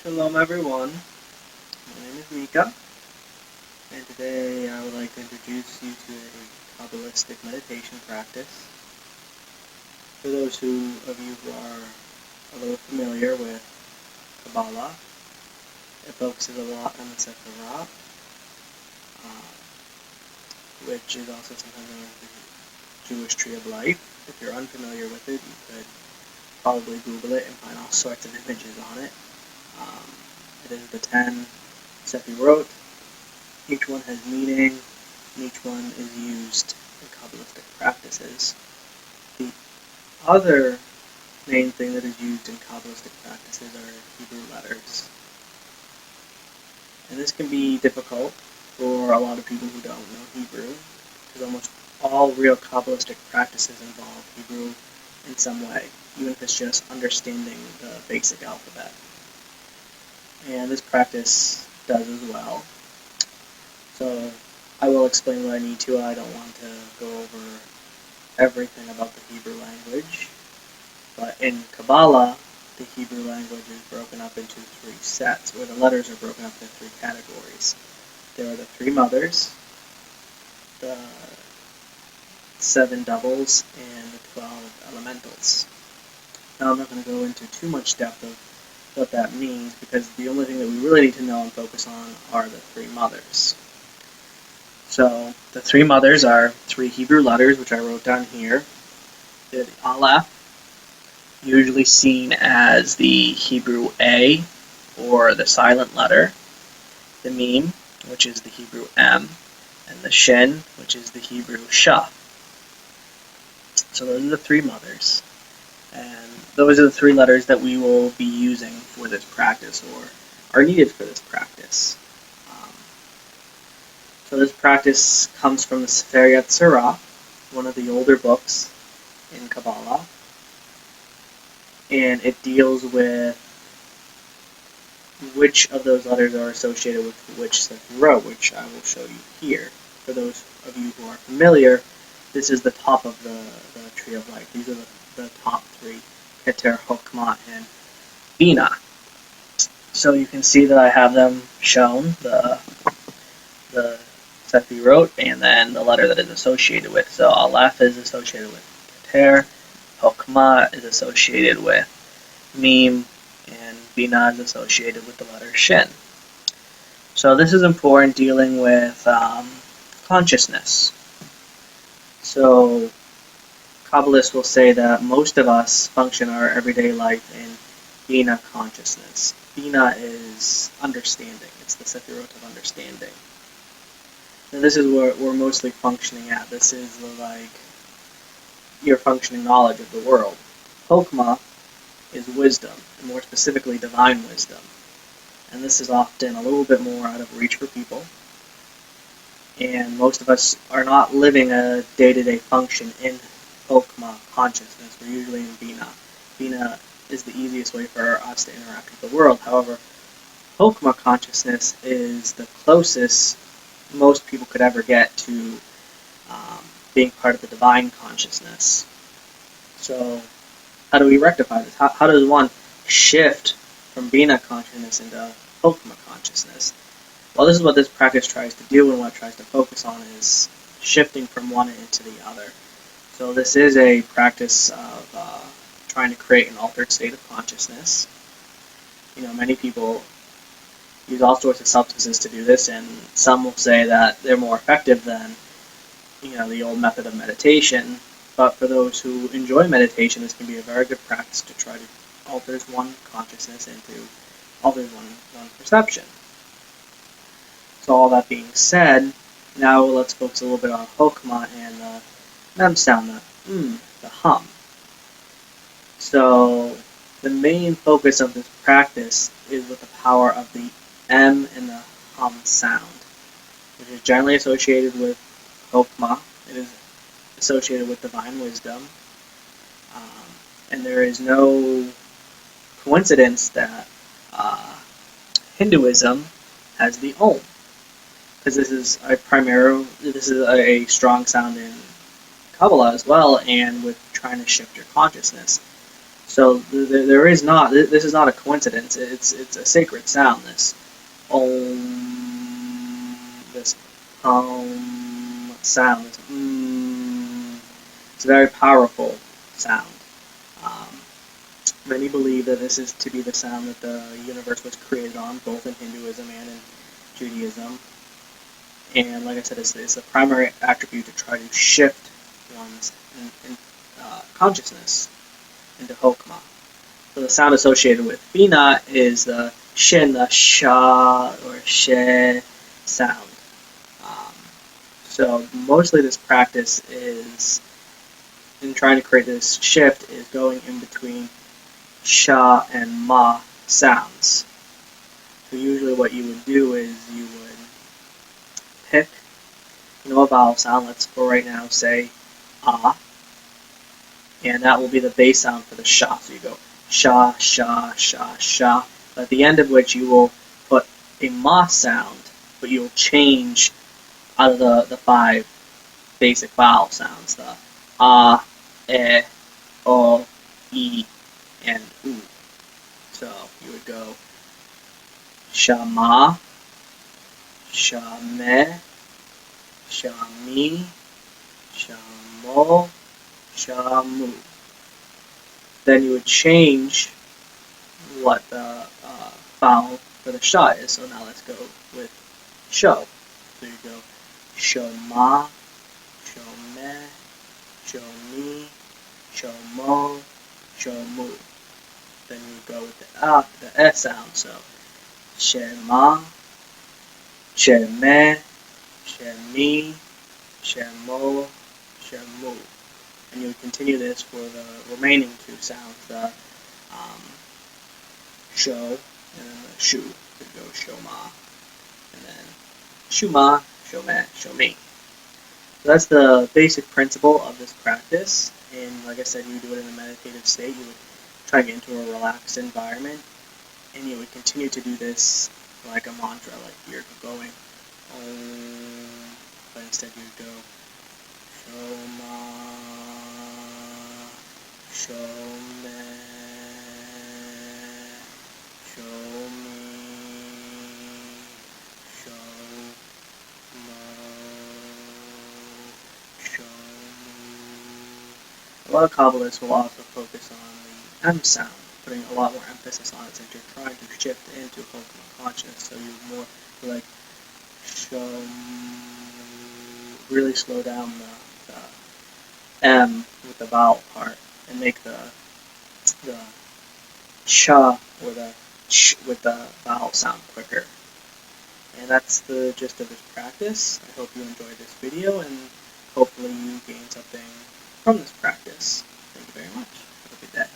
Shalom everyone, my name is Mika, and today I would like to introduce you to a Kabbalistic meditation practice. For those of you who are a little familiar with Kabbalah, it focuses a lot on the Sefer Yetzirah, which is also sometimes known as the Jewish Tree of Life. If you're unfamiliar with it, you could probably Google it and find all sorts of images on it. It is the 10 Sephirot. Each one has meaning, and each one is used in Kabbalistic practices. The other main thing that is used in Kabbalistic practices are Hebrew letters. And this can be difficult for a lot of people who don't know Hebrew, because almost all real Kabbalistic practices involve Hebrew in some way, even if it's just understanding the basic alphabet. And this practice does as well. So I will explain what I need to. I don't want to go over everything about the Hebrew language. But in Kabbalah, the Hebrew language is broken up into 3 sets, where the letters are broken up into 3 categories. There are the 3 mothers, the 7 doubles, and the 12 elementals. Now I'm not going to go into too much depth of what that means, because the only thing that we really need to know and focus on are the 3 mothers. So the 3 mothers are 3 Hebrew letters, which I wrote down here. They're the Aleph, usually seen as the Hebrew A, or the silent letter, the Mem, which is the Hebrew M, and the Shin, which is the Hebrew Shah. So those are the 3 mothers. And those are the 3 letters that we will be using for this practice, or are needed for this practice. So this practice comes from the Sefer Yetzirah, one of the older books in Kabbalah, and it deals with which of those letters are associated with which Sephirot, which I will show you here. For those of you who are familiar, this is the top of the Tree of Life. These are the top 3, Keter, Chokmah, and Bina. So you can see that I have them shown, the Sephirot, and then the letter that is associated with. So Aleph is associated with Keter, Chokmah is associated with Mem, and Bina is associated with the letter Shin. So this is important dealing with consciousness. So Kabbalists will say that most of us function our everyday life in Bina consciousness. Bina is understanding. It's the Sephirot of understanding. And this is where we're mostly functioning at. This is like your functioning knowledge of the world. Chokmah is wisdom, and more specifically divine wisdom. And this is often a little bit more out of reach for people. And most of us are not living a day-to-day function in Chokmah consciousness. We're usually in Bina. Bina is the easiest way for us to interact with the world. However, Chokmah consciousness is the closest most people could ever get to being part of the divine consciousness. So how do we rectify this? How does one shift from Bina consciousness into Chokmah consciousness? Well, this is what this practice tries to do, and what it tries to focus on is shifting from one into the other. So this is a practice of trying to create an altered state of consciousness. Many people use all sorts of substances to do this, and some will say that they're more effective than the old method of meditation. But for those who enjoy meditation, this can be a very good practice to try to alter one consciousness into alter one perception. So all that being said, now let's focus a little bit on Chokmah and the Mem sound, the hum. So the main focus of this practice is with the power of the M and the hum sound, which is generally associated with Chokmah. It is associated with divine wisdom. And there is no coincidence that Hinduism has the Om, because this is a strong sound in Kabbalah as well, and with trying to shift your consciousness. So there is not. This is not a coincidence. It's a sacred sound. This om, this sound. This It's a very powerful sound. Um, Many believe that this is to be the sound that the universe was created on, both in Hinduism and in Judaism. And like I said, it's a primary attribute to try to shift one's consciousness into Hokmah. So the sound associated with Bina is the Shin, the Sha, or She sound. So mostly this practice is, in trying to create this shift, is going in between Sha and Ma sounds. So usually what you would do is you would pick, a vowel sound. Let's for right now say Ah, and that will be the base sound for the Sha. So you go Sha, Sha, Sha, Sha, at the end of which you will put a Ma sound, but you will change out of the 5 basic vowel sounds, the Ah, E, O, E, and U. So you would go Shama, Shame, Shami, Shamo, Shamu. Then you would change what the vowel for the Sha is. So now let's go with Sho. So you go Shoma, Shome, Shomi, Shomo, Shomu. Then you go with the S sound. So Shema, Sheme, Shemi, Shemo, Shemu. And you would continue this for the remaining 2 sounds, the Sho and then the Shu. You go Shoma, and then Shuma, Shome, Shomi. So that's the basic principle of this practice. And like I said, you do it in a meditative state. You would try to get into a relaxed environment, and you would continue to do this like a mantra, like you're going Om, but instead you would go Shoma, Shome, Shomi, Shomo, Shomu. A lot of Kabbalists will also focus on the M sound, putting a lot more emphasis on it since you're trying to shift into Hokmah consciousness. So you more like really slow down the M with the vowel part and make the cha or the ch with the vowel sound quicker. And that's the gist of this practice. I hope you enjoyed this video, and hopefully you gain something from this practice. Thank you very much. Have a good day.